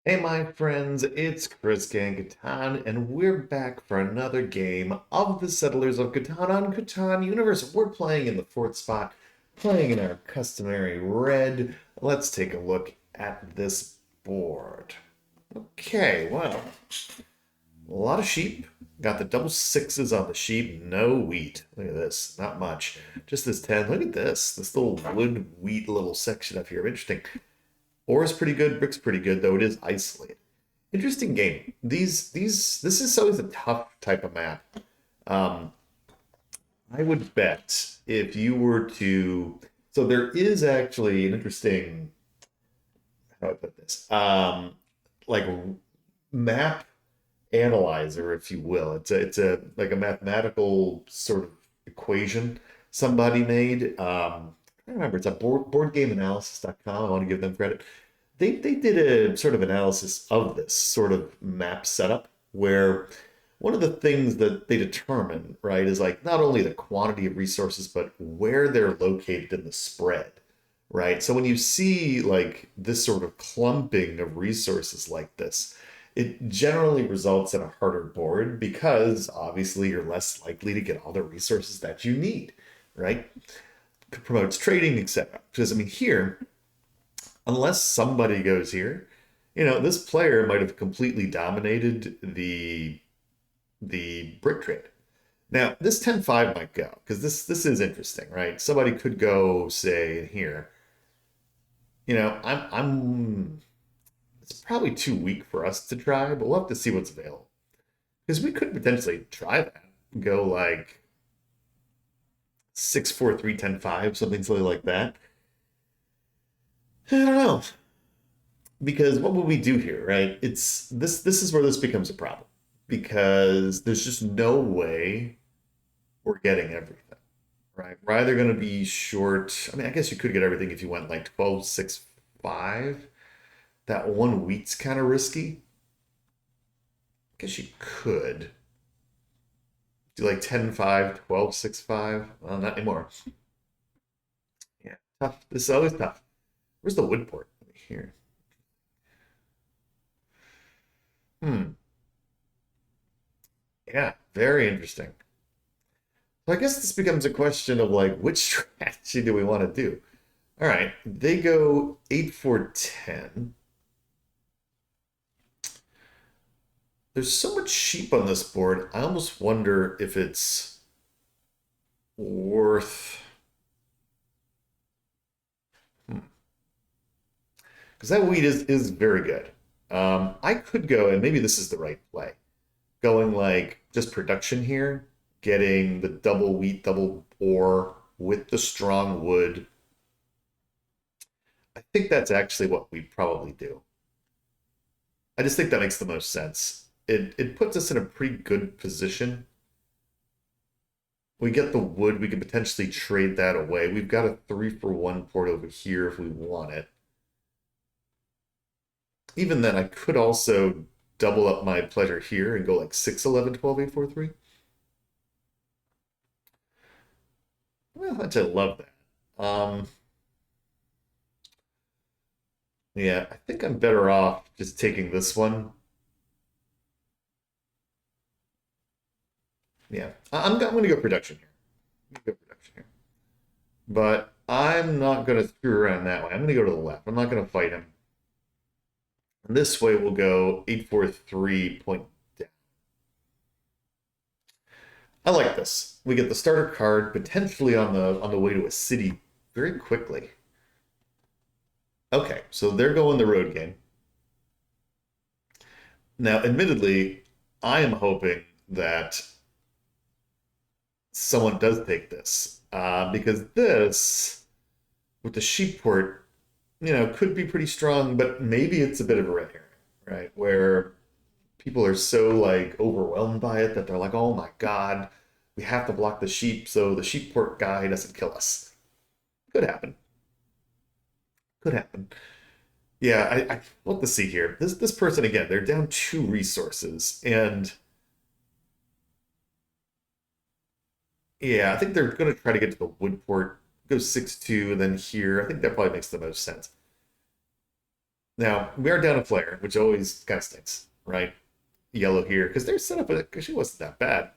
Hey, my friends, it's Chris Catan, and we're back for another game of the Settlers of Catan on Catan Universe. We're playing in the fourth spot, playing in our customary red. Let's take a look at this board. Okay, well, a lot of sheep. Got the double sixes on the sheep, no wheat. Look at this, not much. Just this 10. Look at this little wood wheat little section up here. Interesting. Ore is pretty good, brick's pretty good, though it is isolated. Interesting game. This is always a tough type of map. Um, I would bet if you were to, so there is actually an interesting, how do I put this? Like map analyzer, if you will. It's a like a mathematical sort of equation somebody made. I don't remember. It's a boardgameanalysis.com. I want to give them credit. They did a sort of analysis of this sort of map setup where one of the things that they determine, right, is like not only the quantity of resources, but where they're located in the spread, right? So when you see like this sort of clumping of resources like this, it generally results in a harder board because obviously you're less likely to get all the resources that you need, right? Promotes trading, etc. Because I mean, here, unless somebody goes here, this player might have completely dominated the brick trade. Now, this 10-5 might go because this is interesting, right? Somebody could go say here. I'm it's probably too weak for us to try, but we'll have to see what's available. Because we could potentially try that. Go like 6-4-3-10-5, something silly like that. I don't know. Because what would we do here, right? It's this is where this becomes a problem. Because there's just no way we're getting everything, right? We're either going to be short. I mean, I guess you could get everything if you went like 12-6-5. That one wheat's kind of risky. I guess you could do like 10-5, 12-6-5. Well, not anymore. Yeah, tough. This is always tough. Where's the wood port? Here. Hmm. Yeah, very interesting. So I guess this becomes a question of like which strategy do we want to do? All right, they go 8-4-10. There's so much sheep on this board. I almost wonder if it's worth because that wheat is very good. I could go and maybe this is the right play. Going like just production here, getting the double wheat, double ore with the strong wood. I think that's actually what we probably do. I just think that makes the most sense. It puts us in a pretty good position. We get the wood, we could potentially trade that away. We've got a 3-for-1 port over here if we want it. Even then, I could also double up my pleasure here and go like 6-11-12-8-4-3. Well, I love that. Yeah, I think I'm better off just taking this one. Yeah, I'm going to go production here. Go production here. But I'm not going to screw around that way. I'm going to go to the left. I'm not going to fight him. And this way we'll go 8-4-3 point down. I like this. We get the starter card potentially on the way to a city very quickly. Okay, so they're going the road game. Now, admittedly, I am hoping that someone does take this because this with the sheep port, could be pretty strong, but maybe it's a bit of a red herring, right? Where people are so like overwhelmed by it that they're like, oh my God, we have to block the sheep so the sheep port guy doesn't kill us. Could happen. Could happen. Yeah, I want to see here. This person again, they're down two resources, and yeah, I think they're gonna try to get to the wood port, go 6-2, and then here. I think that probably makes the most sense. Now, we are down a player, which always kind of stinks, right? Yellow here, because their setup actually wasn't that bad.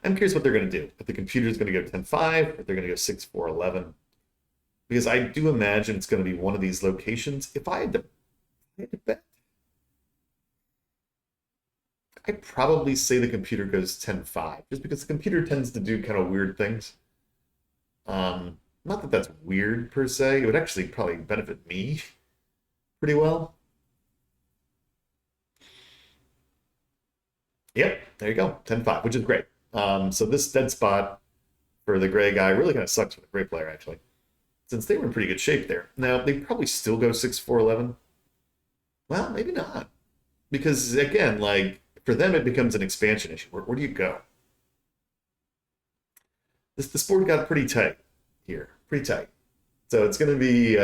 I'm curious what they're going to do. If the computer's going to go 10-5, or they're going to go 6-4-11. Because I do imagine it's going to be one of these locations. If I had to bet, I'd probably say the computer goes 10-5, just because the computer tends to do kind of weird things. Not that that's weird per se. It would actually probably benefit me pretty well. Yep, there you go, 10-5, which is great. So this dead spot for the gray guy really kind of sucks for the gray player, actually, since they were in pretty good shape there. Now, they probably still go 6-4-11. Well, maybe not. Because, again, like, for them, it becomes an expansion issue. Where do you go? This board got pretty tight here, pretty tight. So it's gonna be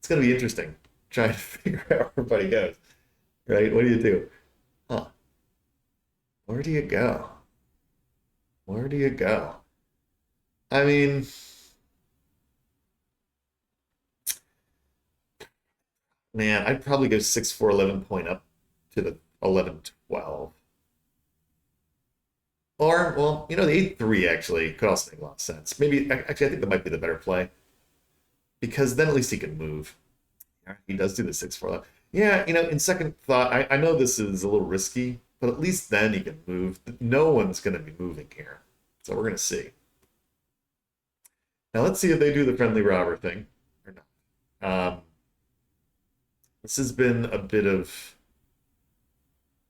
interesting trying to figure out where everybody goes, right? What do you do? Huh? Where do you go? Where do you go? I mean, man, I'd probably go 6-4-11 point up to the 11-12. Or, well, the 8-3 actually could also make a lot of sense. Maybe, actually, I think that might be the better play because then at least he can move. Yeah, he does do the 6-4. Yeah, in second thought, I know this is a little risky, but at least then he can move. No one's going to be moving here. So we're going to see. Now let's see if they do the friendly robber thing or not. This has been a bit of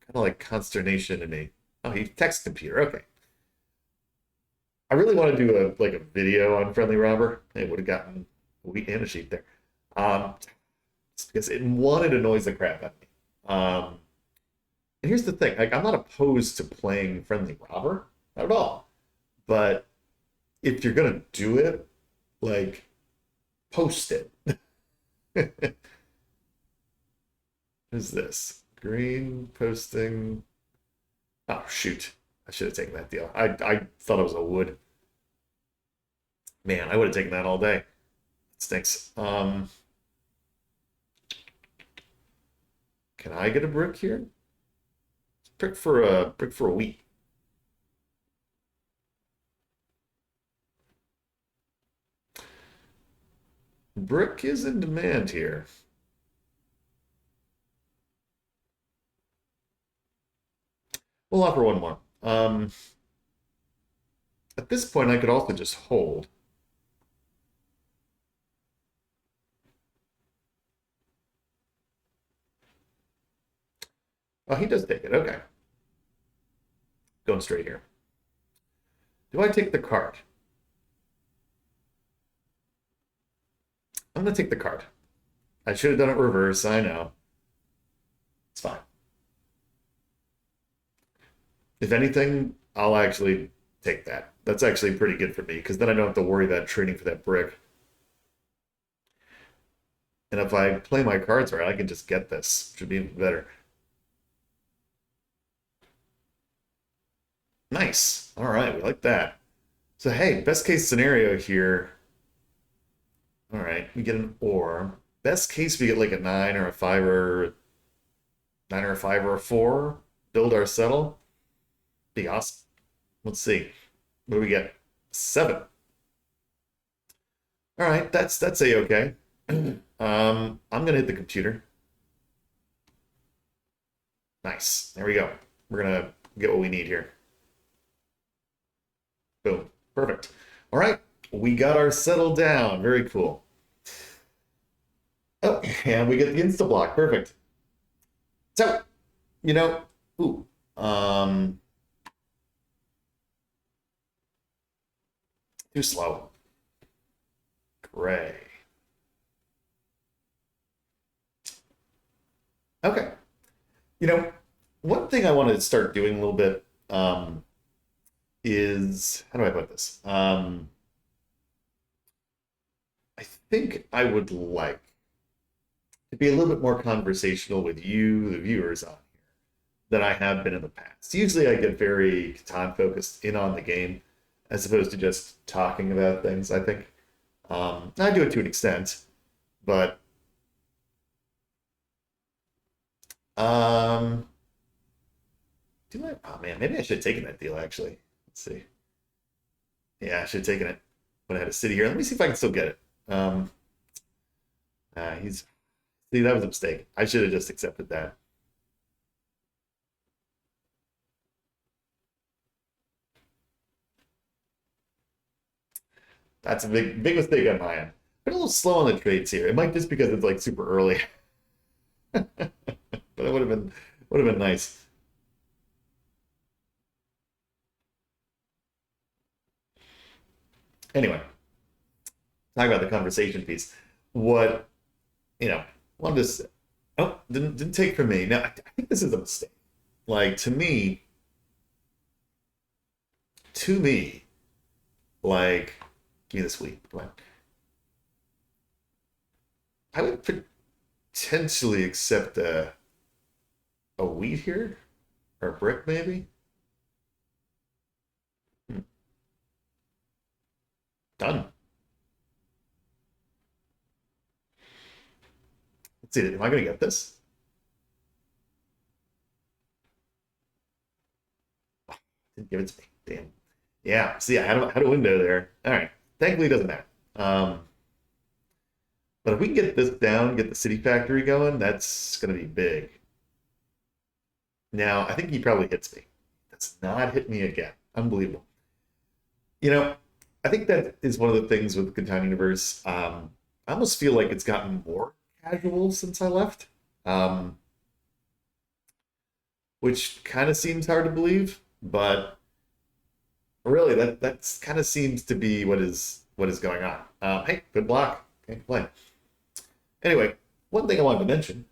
kind of like consternation to me. Oh, he text computer. Okay. I really want to do a video on friendly robber. It would have gotten a wheat and a sheep there. Just because it annoys the crap out of me. And here's the thing, like I'm not opposed to playing friendly robber, not at all. But if you're gonna do it, like post it. Who's this? Green posting. Oh shoot. I should have taken that deal. I thought it was a wood. Man, I would have taken that all day. It stinks. Can I get a brick here? Brick for a wheat. Brick is in demand here. We'll offer one more. At this point, I could also just hold. Oh, he does take it. Okay. Going straight here. Do I take the card? I'm going to take the card. I should have done it reverse. I know. It's fine. If anything, I'll actually take that. That's actually pretty good for me because then I don't have to worry about trading for that brick. And if I play my cards right, I can just get this, which would be even better. Nice. All right, we like that. So hey, best case scenario here. All right, we get an or. Best case, we get like a nine or a five or a four. Build our settle. Be awesome. Let's see. What do we get? Seven. All right, that's a okay. I'm gonna hit the computer. Nice. There we go. We're gonna get what we need here. Boom. Perfect. All right. We got our settle down. Very cool. Oh, and we get the insta block. Perfect. So, you know, ooh, um, too slow. Gray. Okay. You know, one thing I want to start doing a little bit is how do I put this? I think I would like to be a little bit more conversational with you, the viewers, on here than I have been in the past. Usually I get very Catan focused in on the game as opposed to just talking about things, I think. I do it to an extent, But um, do I? Oh man, maybe I should have taken that deal actually. Let's see. Yeah, I should have taken it when I had a city here. Let me see if I can still get it. Um, he's see that was a mistake. I should have just accepted that. That's a big mistake on my end. Been a little slow on the trades here. It might just because it's like super early, but it would have been nice. Anyway, talk about the conversation piece. What wanted to say, oh, didn't take from me. Now I think this is a mistake. Like to me, like give me this week. Come on. I would potentially accept a wheat here or a brick maybe. Hmm, done. Let's see. Am I gonna get this? Didn't give it to me. Damn. Yeah. See, I had a window there. All right. Thankfully, it doesn't matter. Um, but if we can get this down, get the city factory going, that's gonna be big. Now, I think he probably hits me. That's not hit me again. Unbelievable. You know, I think that is one of the things with the Catan universe. I almost feel like it's gotten more casual since I left, um, which kind of seems hard to believe, but really, that's kind of seems to be what is going on. Hey, good block. Can't complain. Anyway, one thing I wanted to mention,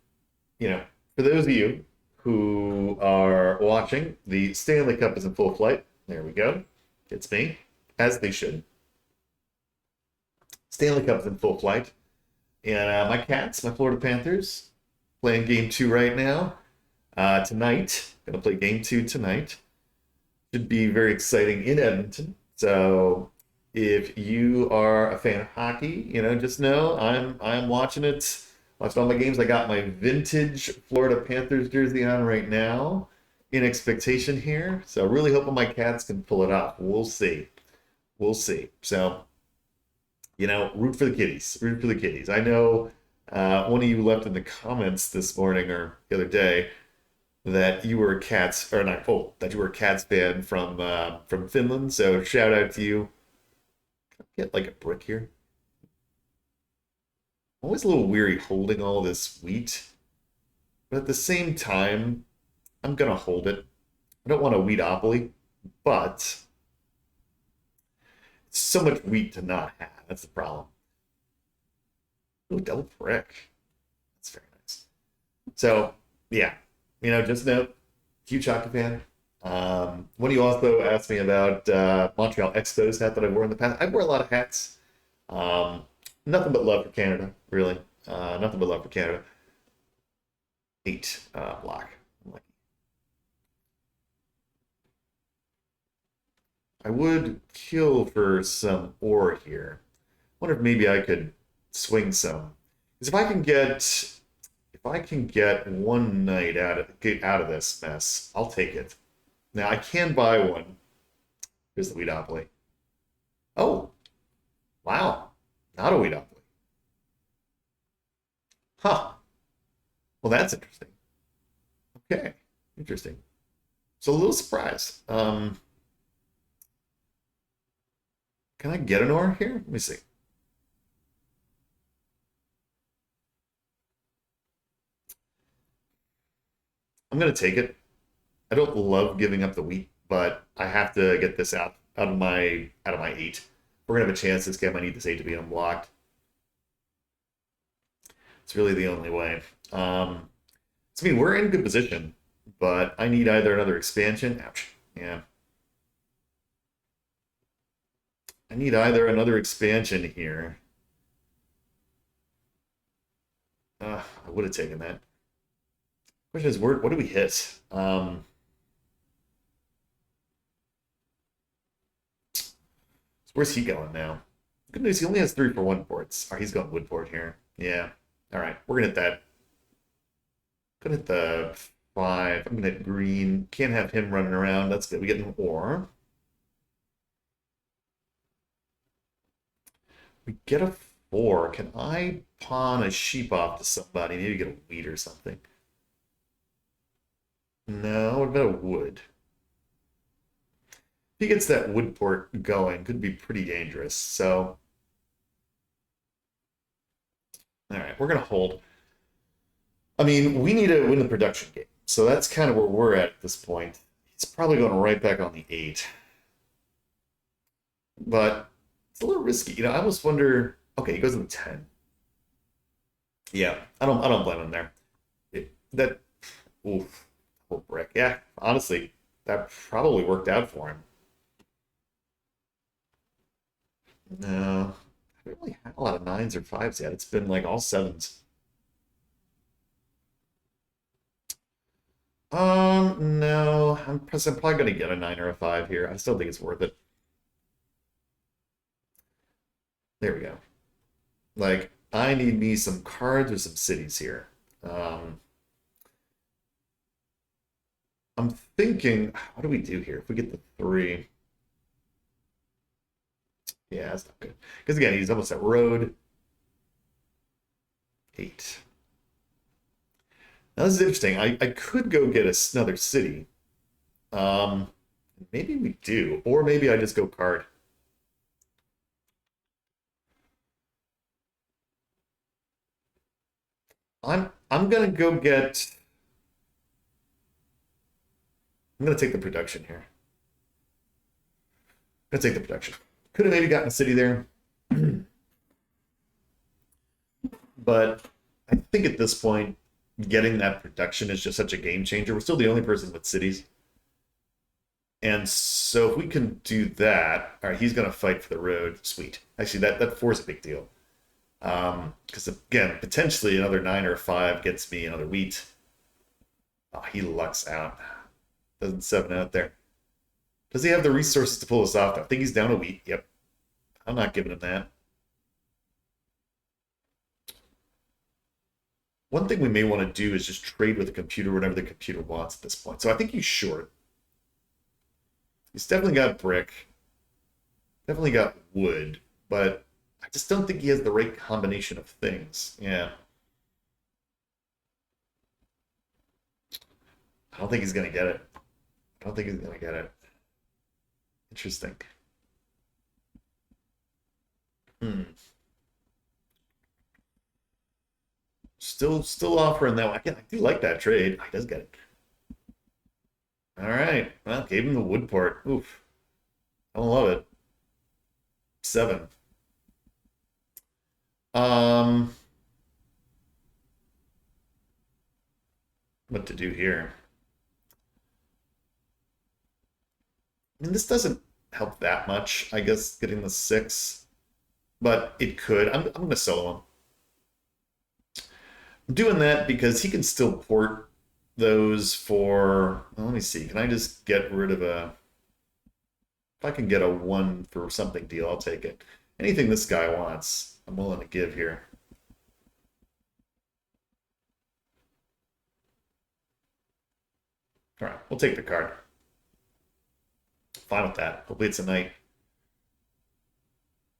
you know, for those of you who are watching, the Stanley Cup is in full flight. There we go. It's me, as they should. Stanley Cup is in full flight. And my Cats, my Florida Panthers, playing game two right now. Tonight, gonna play game two tonight. Should be very exciting in Edmonton. So if you are a fan of hockey, just know I'm watching it. Watching all my games. I got my vintage Florida Panthers jersey on right now, in expectation here. So really hoping my Cats can pull it off. We'll see. We'll see. So root for the kitties. Root for the kitties. I know one of you left in the comments this morning or the other day that you were a Cats, or not, oh, that you were a Cats fan from Finland. So shout out to you. Get like a brick here. I'm always a little weary holding all this wheat, but at the same time, I'm gonna hold it. I don't want a wheatopoly, but it's so much wheat to not have. That's the problem. Ooh, double brick. That's very nice. So yeah, just note, huge hockey fan. One of you also asked me about Montreal Expos hat that I wore in the past. I wear a lot of hats. Um, Nothing but love for Canada, really. Nothing but love for Canada. Eight block. I'm like, I would kill for some ore here. Wonder if maybe I could swing some. Because if I can get one night get out of this mess, I'll take it. Now I can buy one. Here's the Weedopoly. Oh, wow. Not a Weedopoly. Huh. Well, that's interesting. Okay. Interesting. So a little surprised. Can I get an ore here? Let me see. I'm gonna take it. I don't love giving up the wheat, but I have to get this out of my eight. We're gonna have a chance this game. I need this eight to be unblocked. It's really the only way. So I mean, we're in good position, but I need either another expansion. Ouch. Yeah. I need either another expansion here. I would have taken that. Question is, what do we hit? So where's he going now? Good news, he only has 3 for 1 ports. Oh, he's going wood port here. Yeah. All right. We're gonna hit that. Gonna hit the five. I'm gonna hit green. Can't have him running around. That's good. We get an ore. We get a four. Can I pawn a sheep off to somebody? Maybe get a wheat or something. No, what about a wood? If he gets that wood port going, could be pretty dangerous. So, all right, we're gonna hold. I mean, we need to win the production game. So that's kind of where we're at this point. He's probably going right back on the eight. But it's a little risky. I almost wonder. Okay, he goes in the 10. Yeah, I don't blame him there. That oof, poor brick. Yeah, honestly, that probably worked out for him. No, I haven't really had a lot of nines or fives yet. It's been like all sevens. No, I'm probably gonna get a nine or a five here. I still think it's worth it. There we go. Like, I need me some cards or some cities here. Um, I'm thinking, what do we do here? If we get the three, yeah, that's not good. Because again, he's almost at road eight. Now this is interesting. I could go get another city. Um, maybe we do, or maybe I just go card. I'm gonna go get. I'm gonna take the production here. I'm gonna take the production. Could have maybe gotten a city there, but I think at this point, getting that production is just such a game changer. We're still the only person with cities. And so if we can do that, all right, he's going to fight for the road. Sweet. Actually, that four is a big deal. Because again, potentially another nine or a five gets me another wheat. Oh, he lucks out. Doesn't seven out there. Does he have the resources to pull this off? I think he's down a wheat. Yep. I'm not giving him that. One thing we may want to do is just trade with the computer whatever the computer wants at this point. So I think he's short. He's definitely got brick. Definitely got wood, but I just don't think he has the right combination of things. Yeah. I don't think he's gonna get it. I don't think he's gonna get it. Interesting. Hmm. Still offering that one. I do like that trade. He does get it. All right. Well, gave him the wood part. Oof. I don't love it. Seven. Um, what to do here? I mean, this doesn't help that much, I guess, getting the six, but it could. I'm gonna solo him. I'm doing that because he can still port those for. Well, let me see. Can I just get rid of a? If I can get a one for something deal, I'll take it. Anything this guy wants, I'm willing to give here. All right, we'll take the card. Fine with that. Hopefully it's a night.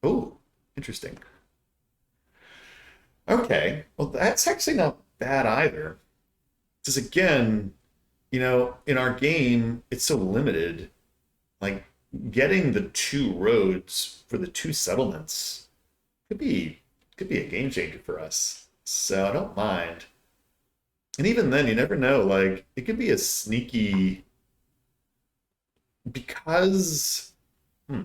Oh, interesting. Okay, well that's actually not bad either. Because again, in our game, it's so limited. Like getting the two roads for the two settlements could be could be a game changer for us. So I don't mind. And even then, you never know. Like it could be a sneaky because hmm,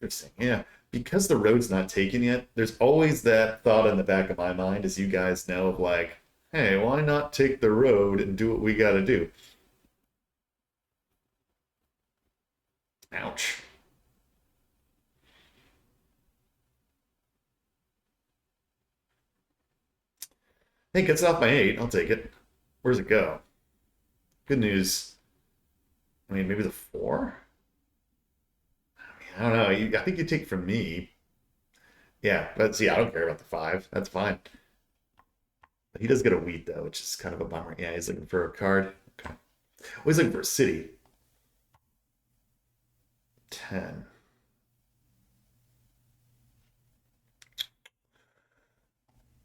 interesting. Yeah. Because the road's not taken yet, there's always that thought in the back of my mind, as you guys know, of like, hey, why not take the road and do what we gotta do? Ouch. Hey, gets off my eight. I'll take it. Where's it go? Good news. I mean, maybe the four? I don't know. I think you take from me. Yeah, but see, I don't care about the 5. That's fine. But he does get a wheat though, which is kind of a bummer. Yeah, he's looking for a card. Okay. Well, he's looking for a city. 10.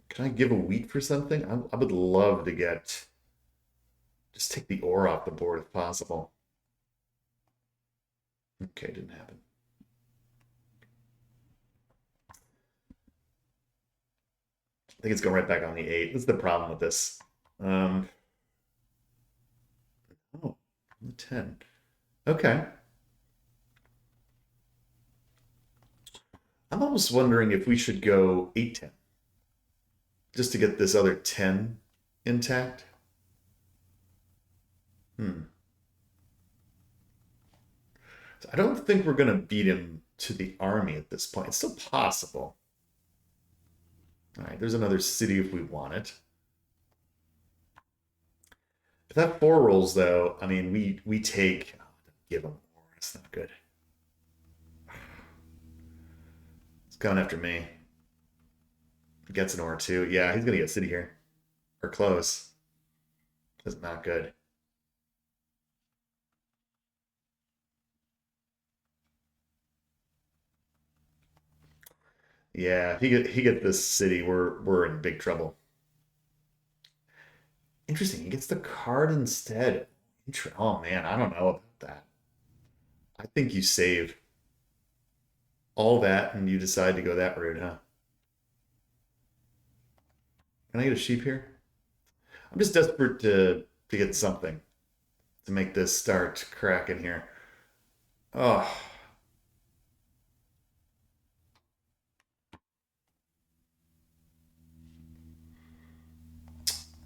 Can I give a wheat for something? I would love to get, just take the ore off the board if possible. Okay, didn't happen. I think it's going right back on the 8. This is the problem with this. Um, oh, the 10. Okay. I'm almost wondering if we should go 8-10 just to get this other 10 intact. Hmm. So I don't think we're going to beat him to the army at this point. It's still possible. All right, there's another city if we want it. If that 4 rolls, though, I mean, we take. Oh, give him more. That's not good. It's coming after me. Gets an ore too. Yeah, he's gonna get city here or close. That's not good. Yeah, he get this city. We're in big trouble. Interesting. He gets the card instead. Oh man, I don't know about that. I think you save all that and you decide to go that route, huh? Can I get a sheep here? I'm just desperate to get something to make this start cracking here. Oh,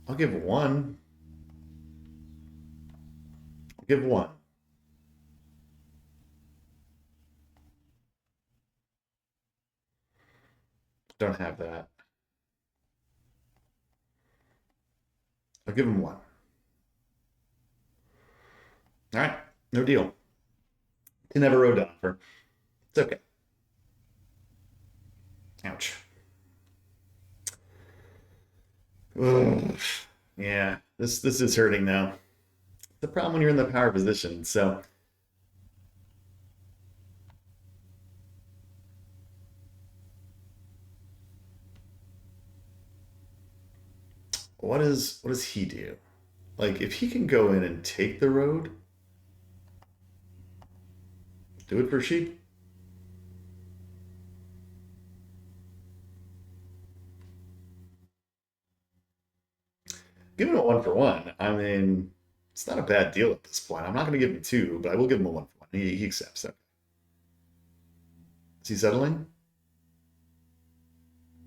I'll give one. I'll give one. Don't have that. I'll give him one. All right, no deal. He never wrote down for. It's okay. Ouch. Ugh. Yeah, this is hurting now. The problem when you're in the power position. So what does he do? Like if he can go in and take the road, do it for sheep. Give him a one for one. I mean, it's not a bad deal at this point. I'm not going to give him two, but I will give him a one for one. He accepts it. Is he settling?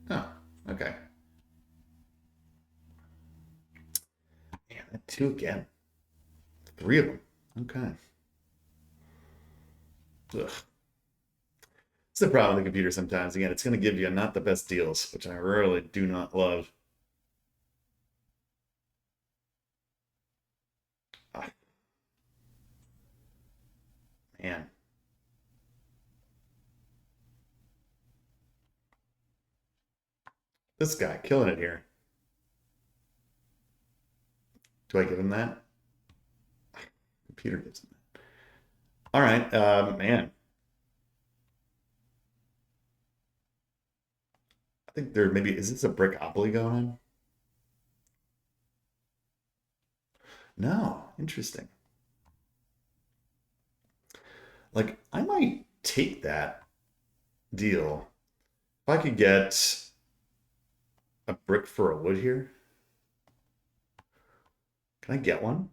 Oh, okay. Man, that two again. Three of them. Okay. Ugh. It's the problem with the computer sometimes. Again, it's going to give you not the best deals, which I really do not love. Ah, man, this guy killing it here. Do I give him that? Computer gives him that. All right, man. I think there maybe is this a brickopoly going on? No, interesting. Like I might take that deal if I could get a brick for a wood here. Can I get one?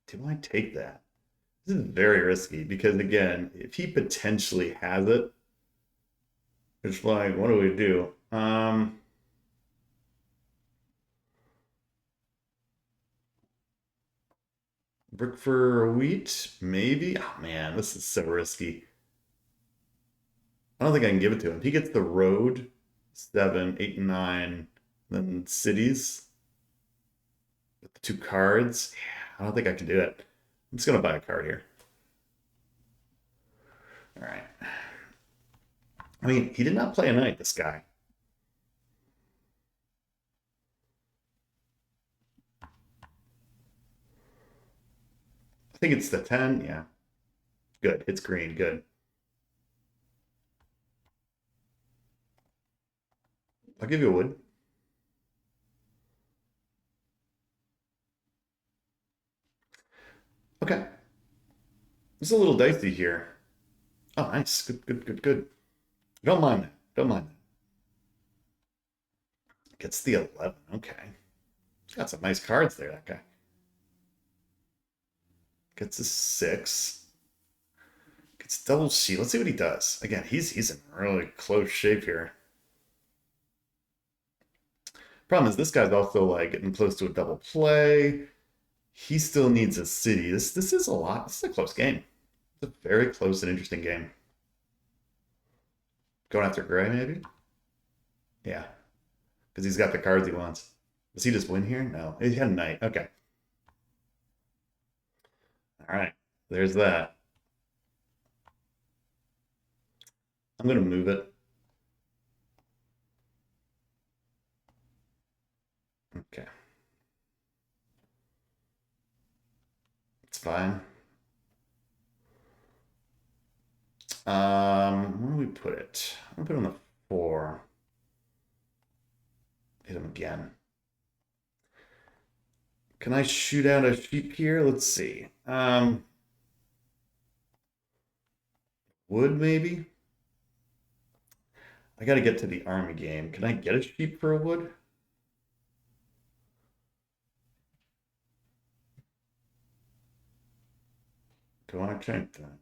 Do I take that? This is very risky because again, if he potentially has it, it's like, what do we do? Brick for wheat, maybe. Oh man, this is so risky. I don't think I can give it to him. If he gets the road, 7, 8, and 9, then cities with the two cards. Yeah, I don't think I can do it. I'm just gonna buy a card here. All right. I mean, he did not play a knight, this guy. I think it's the 10. Yeah. Good. It's green. Good. I'll give you a wood. Okay. It's a little dicey here. Oh, nice. Good, good, good, good. Don't mind that. Don't mind that. Gets the 11. Okay. Got some nice cards there, that guy. Gets a 6. Gets double sheet. Let's see what he does. Again, he's in really close shape here. Problem is, this guy's also like getting close to a double play. He still needs a city. This is a lot. This is a close game. It's a very close and interesting game. Going after Gray, maybe? Yeah. Because he's got the cards he wants. Does he just win here? No. He had a knight. Okay. All right. There's that. I'm going to move it. Okay. It's fine. Where do we put it? I'm going to put it on the 4. Hit him again. Can I shoot out a sheep here? Let's see. Wood, maybe? I got to get to the army game. Can I get a sheep for a wood? Do I change that?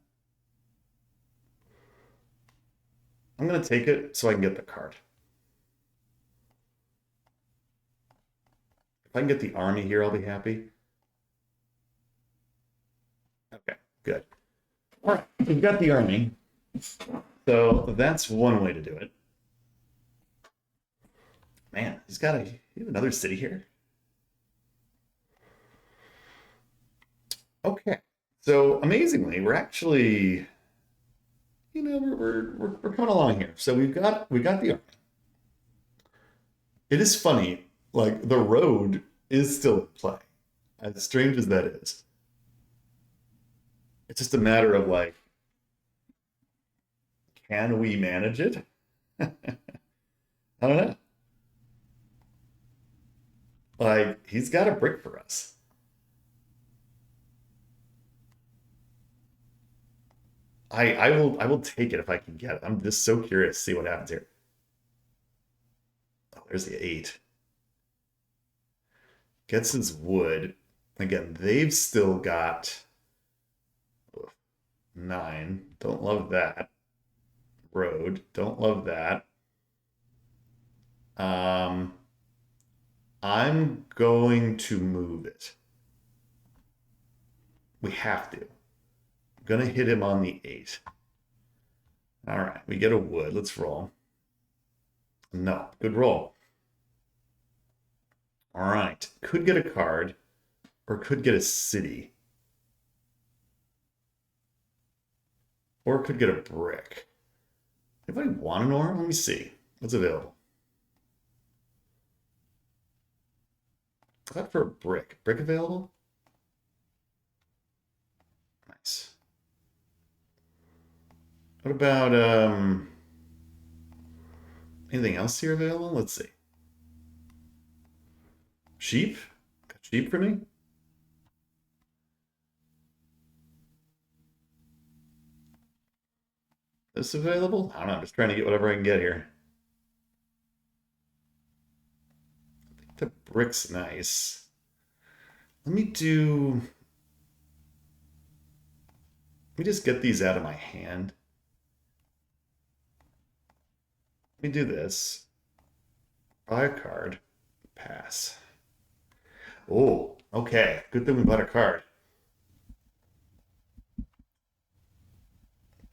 I'm going to take it so I can get the card. If I can get the army here, I'll be happy. Okay, good. All right, we've got the army. So that's one way to do it. Man, he's got another city here. Okay, so amazingly, we're actually, we're coming along here. So we got the army. It is funny, like the road is still in play, as strange as that is. It's just a matter of like, can we manage it? I don't know. Like he's got a brick for us. I will take it if I can get it. I'm just so curious to see what happens here. Oh, there's the 8. Gets his wood. Again, they've still got 9. Don't love that. Road. Don't love that. Um, I'm going to move it. We have to. I'm gonna hit him on the 8. All right, we get a wood. Let's roll. No, good roll. All right, could get a card or could get a city or could get a brick. If I want an ore, let me see what's available. That for a brick. Brick available? Nice. What about anything else here available? Let's see. Sheep? Got sheep for me? This available? I don't know. I'm just trying to get whatever I can get here. I think the brick's nice. Let me do. Let me just get these out of my hand. Let me do this. Buy a card. Pass. Oh, okay. Good thing we bought a card.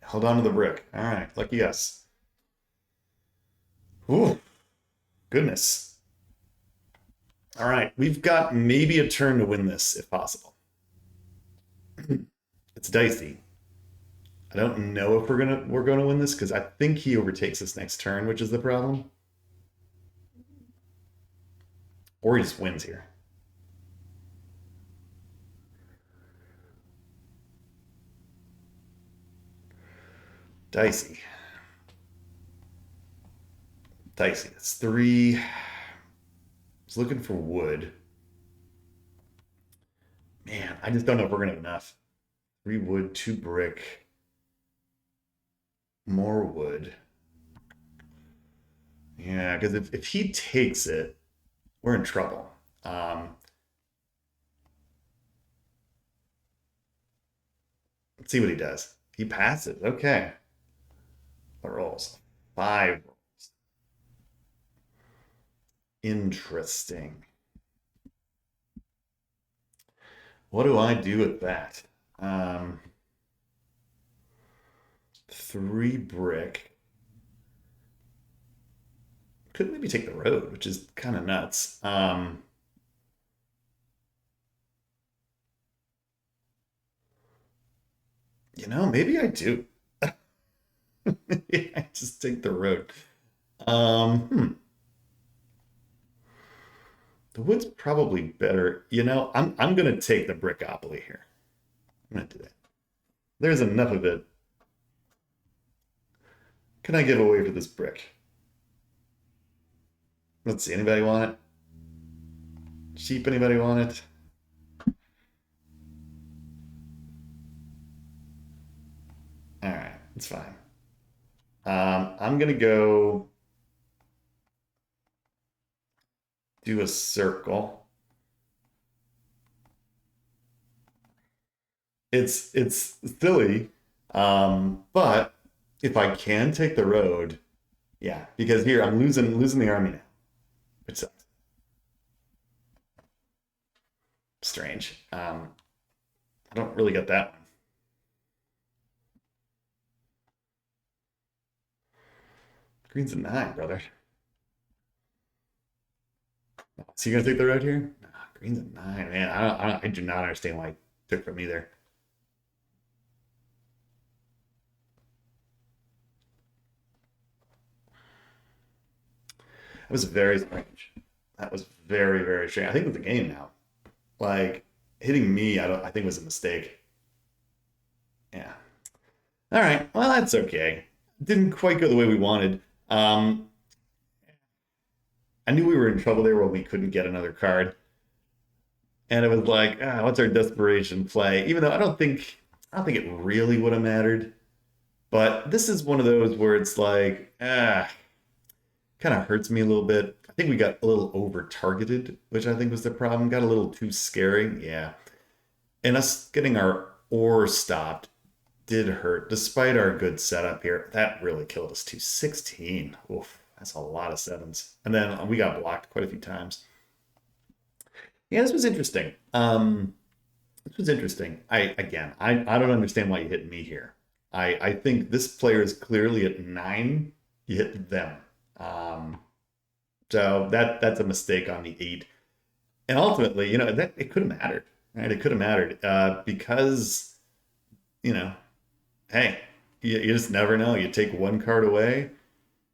Hold on to the brick. All right. Lucky us. Ooh, goodness. All right. We've got maybe a turn to win this if possible. It's dicey. I don't know if we're gonna win this because I think he overtakes us next turn, which is the problem. Or he just wins here. Dicey. Dicey. It's three. I was looking for wood. Man, I just don't know if we're gonna have enough. Three wood, two brick, more wood. Yeah, because if he takes it, we're in trouble. Let's see what he does. He passes. Okay. The rolls. Five rolls. Interesting. What do I do with that? Um, three brick. Could maybe take the road, which is kind of nuts. Maybe I do. Maybe I just take the road. Hmm. The wood's probably better. I'm gonna take the brickopoly here. I'm gonna do that. There's enough of it. Can I give away for this brick? Let's see. Anybody want it? Cheap? Anybody want it? All right, it's fine. I'm gonna go do a circle. It's silly, but if I can take the road, yeah, because here I'm losing the army now, which sucks. Strange. I don't really get that one. Green's a nine, brother. So you gonna take the road here? Nah, Green's a nine, man. I do not understand why he took from me there. That was very strange. That was very, very strange. I think it's the game now. Like hitting me, I think was a mistake. Yeah. All right. Well, that's okay. Didn't quite go the way we wanted. Um, I knew we were in trouble there when we couldn't get another card, and it was like, what's our desperation play? Even though I don't think it really would have mattered. But this is one of those where it's like, kind of hurts me a little bit. I think we got a little over targeted, which I think was the problem. Got a little too scary. Yeah. And us getting our ore stopped did hurt, despite our good setup here. That really killed us too. 16. Oof, that's a lot of sevens. And then we got blocked quite a few times. Yeah, this was interesting. This was interesting. I don't understand why you hit me here. I think this player is clearly at nine. You hit them. Um, so that's a mistake on the eight. And ultimately, that it could have mattered, right? It could have mattered because you know, hey, you just never know. You take one card away.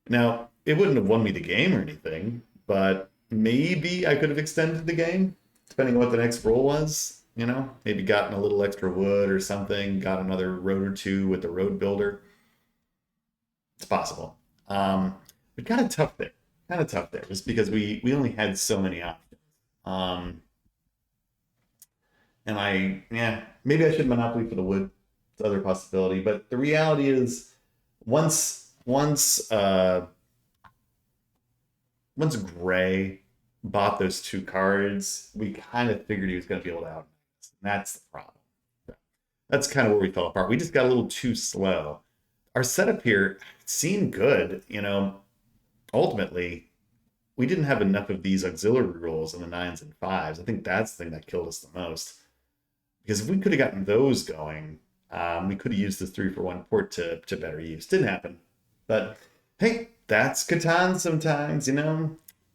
Now, it wouldn't have won me the game or anything, but maybe I could have extended the game, depending on what the next roll was. Maybe gotten a little extra wood or something, got another road or two with the road builder. It's possible. But kind of tough there. Kind of tough there, just because we only had so many options. Um, and yeah, maybe I should monopoly for the wood. It's the other possibility. But the reality is, once Gray bought those two cards, we kind of figured he was going to be able to out. That's the problem. That's kind of where we fell apart. We just got a little too slow. Our setup here seemed good. Ultimately, we didn't have enough of these auxiliary rolls in the nines and fives. I think that's the thing that killed us the most. Because if we could have gotten those going, we could have used this 3-for-1 port to better use. Didn't happen. But hey, that's Catan sometimes.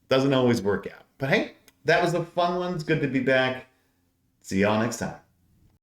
Doesn't always work out. But hey, that was a fun one. It's good to be back. See y'all next time.